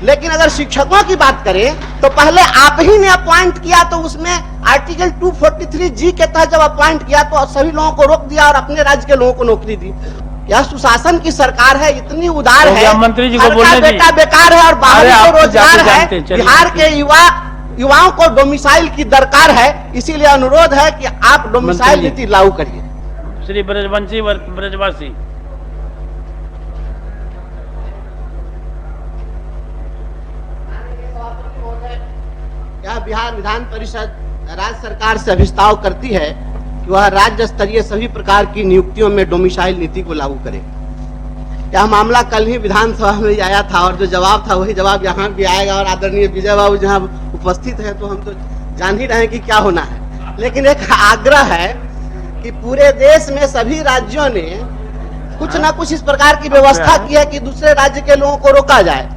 लेकिन अगर शिक्षकों की बात करें तो पहले आप ही ने अपॉइंट किया, तो उसमें आर्टिकल 243G के तहत जब अपॉइंट किया तो सभी लोगों को रोक दिया और अपने राज्य के लोगों को नौकरी दी। यह सुशासन की सरकार है, इतनी उदार है, मंत्री जी को बोलने बेटा बेकार है और बाहर को रोजगार है। बिहार के युवाओं को डोमिसाइल की दरकार है, इसीलिए अनुरोध है कि आप डोमिसाइल नीति लागू करिए। श्री ब्रजवंशी ब्रजवासी। यह बिहार विधान परिषद राज्य सरकार से अभिस्ताव करती है कि वह राज्य स्तरीय सभी प्रकार की नियुक्तियों में डोमिसाइल नीति को लागू करे। यह मामला कल ही विधानसभा में आया था और जो जवाब था वही जवाब यहाँ भी आएगा। और आदरणीय विजय बाबू जहाँ उपस्थित है तो हम तो जान ही रहे हैं कि क्या होना है, लेकिन एक आग्रह है कि पूरे देश में सभी राज्यों ने कुछ न कुछ इस प्रकार की व्यवस्था की है कि दूसरे राज्य के लोगों को रोका जाए।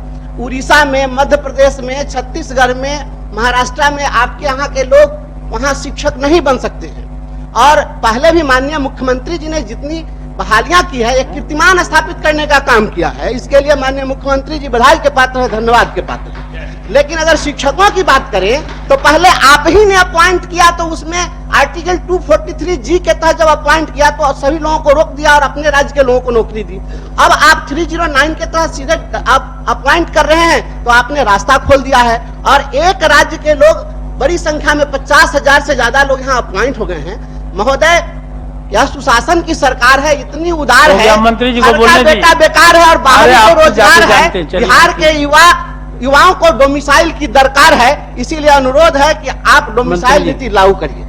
उड़ीसा में, मध्य प्रदेश में, छत्तीसगढ़ में, महाराष्ट्र में आपके यहाँ के लोग वहाँ शिक्षक नहीं बन सकते हैं। और पहले भी माननीय मुख्यमंत्री जी ने जितनी बहालियां की है, एक कीर्तिमान स्थापित करने का काम किया है, इसके लिए माननीय मुख्यमंत्री जी बधाई के पात्र है, धन्यवाद के पात्र है। लेकिन अगर शिक्षकों की बात करें तो पहले आप ही ने अपॉइंट किया, तो उसमें आर्टिकल 243G के तहत जब अपॉइंट किया तो सभी लोगों को रोक दिया और अपने राज्य के लोगों को नौकरी दी। अब आप 309 के तहत सीधे आप अपॉइंट कर रहे हैं, तो आपने रास्ता खोल दिया है और एक राज्य के लोग बड़ी संख्या में 50,000 से ज्यादा लोग यहाँ अपॉइंट हो गए हैं। महोदय, यह सुशासन की सरकार है, इतनी उदार है, मंत्री जी को बोलने बेटा बेकार है और बाहर को रोजगार है। बिहार के युवाओं को डोमिसाइल की दरकार है, इसीलिए अनुरोध है कि आप डोमिसाइल नीति लागू करिए।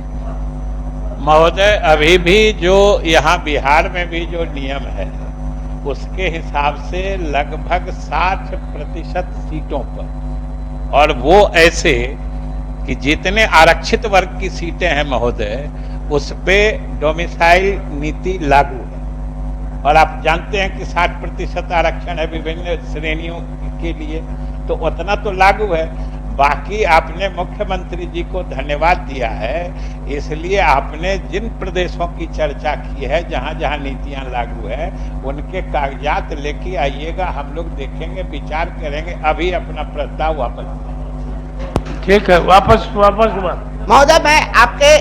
महोदय, अभी भी जो यहाँ बिहार में भी जो नियम है उसके हिसाब से लगभग 60% सीटों पर, और वो ऐसे कि जितने आरक्षित वर्ग की सीटें हैं महोदय, उस पे डोमिसाइल नीति लागू है। और आप जानते हैं कि 60% आरक्षण है विभिन्न श्रेणियों के लिए, तो उतना तो लागू है। बाकी आपने मुख्यमंत्री जी को धन्यवाद दिया है, इसलिए आपने जिन प्रदेशों की चर्चा की है जहां जहां नीतियां लागू है उनके कागजात लेके आइएगा, हम लोग देखेंगे, विचार करेंगे। अभी अपना प्रस्ताव वापस। ठीक है, वापस महोदय, मैं आपके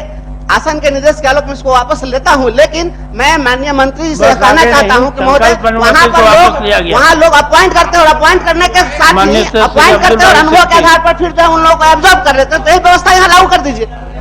आसन के निर्देश के आलोक में इसको वापस लेता हूं, लेकिन मैं माननीय मंत्री जी से कहना चाहता हूं कि महोदय, वहाँ लोग अपॉइंट करते हैं और अपॉइंट करने के साथ ही अपॉइंट करते हैं और अनुभव के आधार पर फिर जो उन लोगों को एब्जॉर्ब कर लेते हैं, तो ये व्यवस्था यहाँ लागू कर दीजिए।